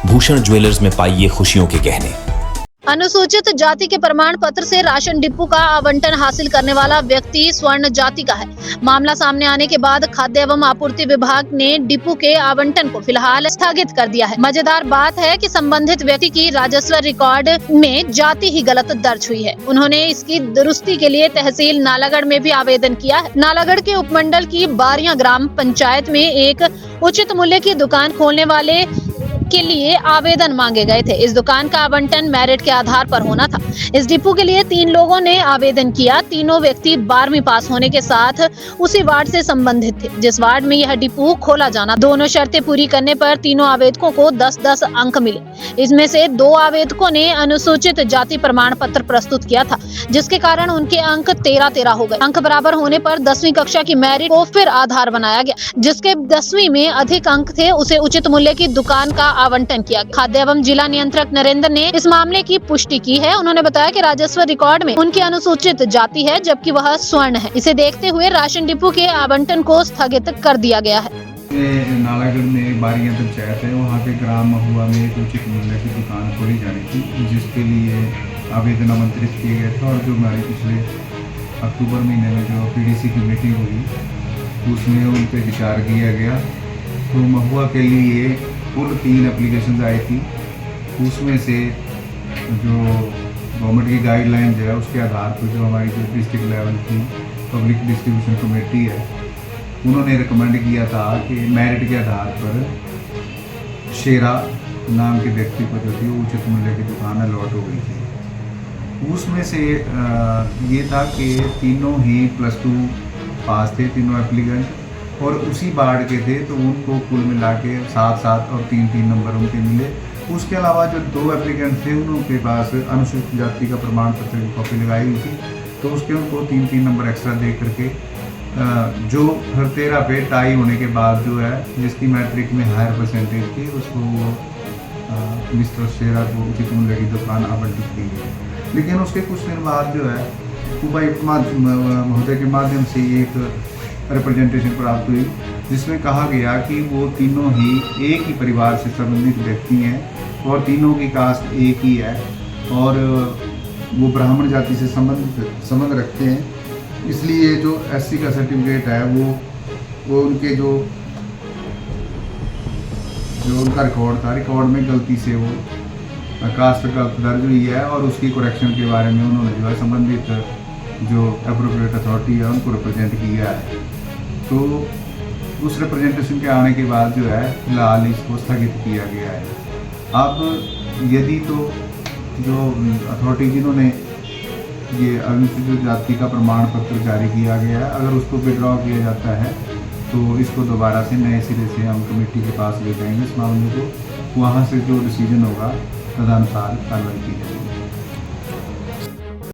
Bhushan jewellers में पाइए खुशियों के गहने। अनुसूचित जाति के प्रमाण पत्र से राशन डिपो का आवंटन हासिल करने वाला व्यक्ति स्वर्ण जाति का है। मामला सामने आने के बाद खाद्य एवं आपूर्ति विभाग ने डिपो के आवंटन को फिलहाल स्थगित कर दिया है। मजेदार बात है कि संबंधित व्यक्ति की राजस्व रिकॉर्ड में जाति ही गलत दर्ज हुई है। उन्होंने इसकी दुरुस्ती के लिए तहसील नालागढ़ में भी आवेदन किया है। नालागढ़ के उपमंडल की बारियां ग्राम पंचायत में एक उचित मूल्य की दुकान खोलने वाले के लिए आवेदन मांगे गए थे। इस दुकान का आवंटन मेरिट के आधार पर होना था। इस डिपो के लिए 3 लोगों ने आवेदन किया। तीनों व्यक्ति 12वीं पास होने के साथ उसी वार्ड से संबंधित थे जिस वार्ड में यह डिपो खोला जाना। दोनों शर्तें पूरी करने पर तीनों आवेदकों को 10-10 अंक मिले। इसमें से 2 आवेदकों ने अनुसूचित जाति प्रमाण पत्र प्रस्तुत किया था, जिसके कारण उनके अंक 13-13 हो गए। अंक बराबर होने पर 10वीं कक्षा की मेरिट को फिर आधार बनाया गया। जिसके 10वीं में अधिक अंक थे उसे उचित मूल्य की दुकान का आवंटन किया। खाद्य एवं जिला नियंत्रक नरेंद्र ने इस मामले की पुष्टि की है। उन्होंने बताया कि राजस्व रिकॉर्ड में उनकी अनुसूचित जाति है जबकि वह स्वर्ण है। इसे देखते हुए राशन डिपो के आवंटन को स्थगित कर दिया गया है। नालागढ़ में बारियां पंचायत है, वहाँ पे ग्राम महुआ में एक उचित मूल्य की दुकान खोली जानी थी, जिसके लिए आवेदन आमंत्रित किए गए थे। और जो हमारे पिछले अक्टूबर महीने में जो PDC की मीटिंग हुई उसमें उन पर विचार किया गया। तो महुआ के लिए कुल 3 एप्लीकेशन आई थी। उसमें से जो गवर्नमेंट की गाइडलाइन है उसके आधार पर जो हमारी जो डिस्ट्रिक्ट लेवल की पब्लिक डिस्ट्रीब्यूशन कमेटी है उन्होंने रिकमेंड किया था कि मेरिट के आधार पर शेरा नाम के व्यक्ति को जो थी वो उचित मूल्य की दुकान अलॉट हो गई थी। उसमें से ये था कि तीनों ही +2 पास थे, तीनों एप्लीकेंट, और उसी वार्ड के थे, तो उनको कुल मिला के 7-7 और 3-3 नंबर उनके मिले। उसके अलावा जो 2 एप्लीकेंट थे उनके पास अनुसूचित जाति का प्रमाण पत्र की कॉपी लगाई हुई थी, तो उसके उनको 3-3 नंबर एक्स्ट्रा दे करके जो हर 13 पे टाई होने के बाद जो है जिसकी मैट्रिक में हायर परसेंटेज थी उसको मिस्टर शेरा को उचित मूल्य की दुकान आवंटित की गई। लेकिन उसके कुछ दिन बाद जो है उपायुक्त महोदय के माध्यम से एक रिप्रेजेंटेशन प्राप्त हुई जिसमें कहा गया कि वो तीनों ही एक ही परिवार से संबंधित व्यक्ति हैं और तीनों की कास्ट एक ही है और वो ब्राह्मण जाति से संबंध रखते हैं। इसलिए जो SC का सर्टिफिकेट है वो उनके जो उनका रिकॉर्ड था, रिकॉर्ड में गलती से वो कास्ट गलत दर्ज हुई है और उसकी करेक्शन के बारे में उन्होंने जो है संबंधित जो एप्रोप्रिएट अथॉरिटी है उनको रिप्रेजेंट किया है। तो उस रिप्रेजेंटेशन के आने के बाद जो है फिलहाल इसको स्थगित किया गया है। अब यदि तो जो अथॉरिटी जिन्होंने ये अनुसूचित जाति का प्रमाण पत्र जारी किया गया है अगर उसको विड्रॉ किया जाता है तो इसको दोबारा से नए सिरे से हम कमेटी के पास ले जाएंगे इस मामले को। वहाँ से जो डिसीजन होगा तदनुसार कार्रवाई की जाएगी।